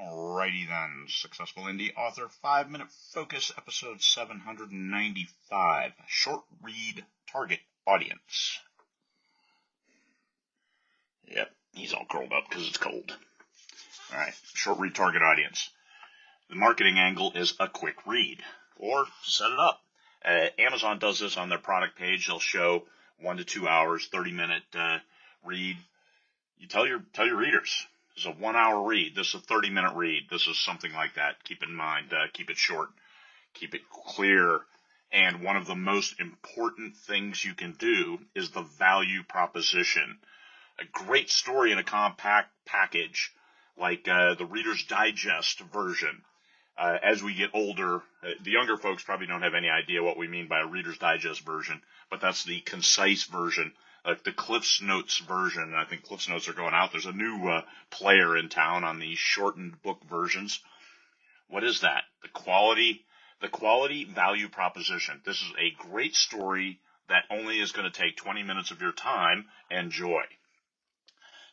Alrighty then, Successful Indie Author 5-Minute Focus, episode 795, Short Read Target Audience. Yep, he's all curled up because it's cold. Alright, short read target audience. The marketing angle is a quick read, or set it up. Amazon does this on their product page. They'll show 1 to 2 hours, 30-minute read. You tell your readers, this is a 1 hour read, this is a 30-minute read, this is something like that. Keep in mind, keep it short, keep it clear, and one of the most important things you can do is the value proposition. A great story in a compact package, like the Reader's Digest version. As we get older, the younger folks probably don't have any idea what we mean by a Reader's Digest version, but that's the concise version. Like the Cliff's Notes version. I think Cliff's Notes are going out. There's a new player in town on the shortened book versions. What is that? The quality value proposition. This is a great story that only is going to take 20 minutes of your time. Enjoy.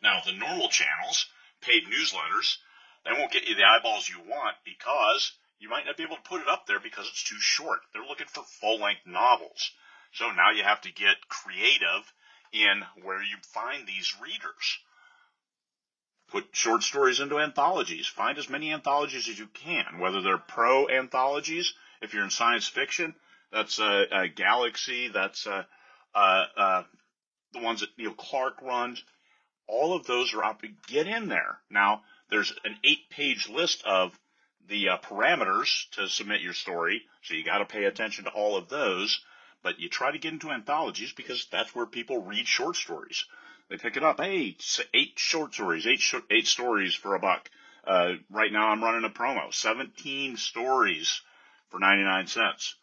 Now, the normal channels, paid newsletters, they won't get you the eyeballs you want because you might not be able to put it up there because it's too short. They're looking for full-length novels. So now you have to get creative in where you find these readers. Put short stories into anthologies. Find as many anthologies as you can, whether they're pro anthologies. If you're in science fiction, that's Galaxy, that's the ones that Neil Clark runs. All of those are out to get in there. Now, there's an 8-page list of the parameters to submit your story, so you got to pay attention to all of those. But you try to get into anthologies because that's where people read short stories. They pick it up. Hey, 8 short stories, 8 stories for $1. Right now I'm running a promo. 17 stories for 99 cents.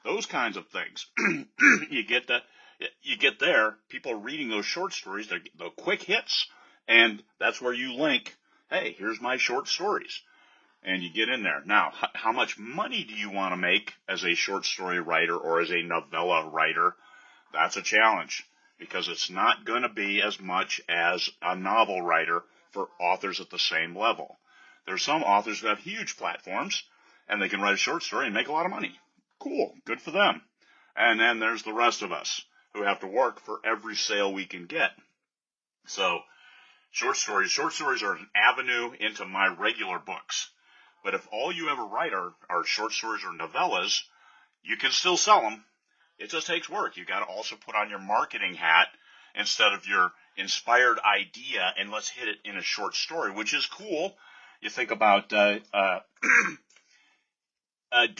Those kinds of things. You get there, people are reading those short stories. They're the quick hits, and that's where you link, hey, here's my short stories. And you get in there. Now, how much money do you want to make as a short story writer or as a novella writer? That's a challenge because it's not going to be as much as a novel writer for authors at the same level. There's some authors that have huge platforms and they can write a short story and make a lot of money. Cool. Good for them. And then there's the rest of us who have to work for every sale we can get. So, short stories are an avenue into my regular books. But if all you ever write are short stories or novellas, you can still sell them. It just takes work. You got to also put on your marketing hat instead of your inspired idea and let's hit it in a short story, which is cool. You think about Do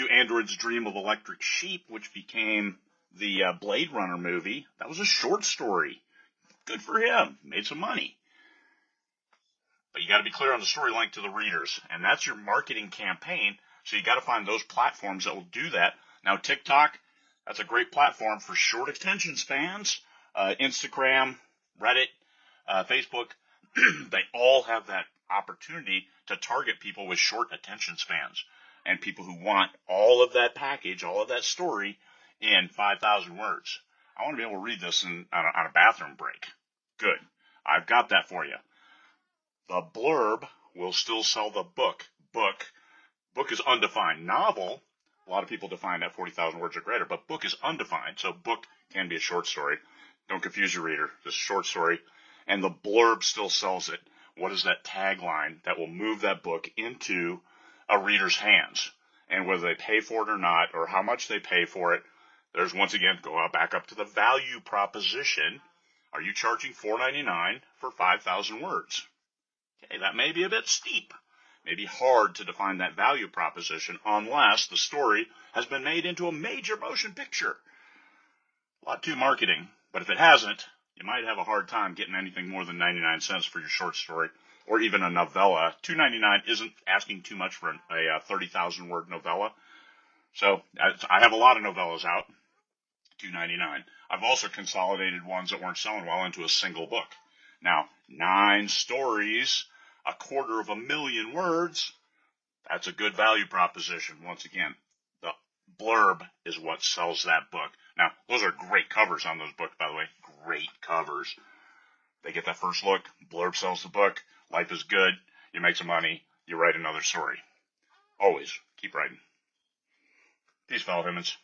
Androids Dream of Electric Sheep, which became the Blade Runner movie. That was a short story. Good for him. Made some money. But you got to be clear on the story link to the readers, and that's your marketing campaign, so you got to find those platforms that will do that. Now, TikTok, that's a great platform for short attention spans. Instagram, Reddit, Facebook, they all have that opportunity to target people with short attention spans and people who want all of that package, all of that story in 5,000 words. I want to be able to read this on a bathroom break. Good. I've got that for you. The blurb will still sell the book. Book is undefined. Novel, a lot of people define that 40,000 words or greater, but book is undefined, so book can be a short story. Don't confuse your reader. This is a short story. And the blurb still sells it. What is that tagline that will move that book into a reader's hands? And whether they pay for it or not, or how much they pay for it, there's once again, back up to the value proposition. Are you charging $4.99 for 5,000 words? Okay, that may be a bit steep. Maybe hard to define that value proposition unless the story has been made into a major motion picture. A lot to marketing, but if it hasn't, you might have a hard time getting anything more than 99 cents for your short story or even a novella. $2.99 isn't asking too much for a 30,000 word novella. So I have a lot of novellas out, $2.99. I've also consolidated ones that weren't selling well into a single book. Now, 9 stories, 250,000 words, that's a good value proposition. Once again, the blurb is what sells that book. Now, those are great covers on those books, by the way. Great covers. They get that first look, blurb sells the book, life is good, you make some money, you write another story. Always keep writing. Peace, fellow humans.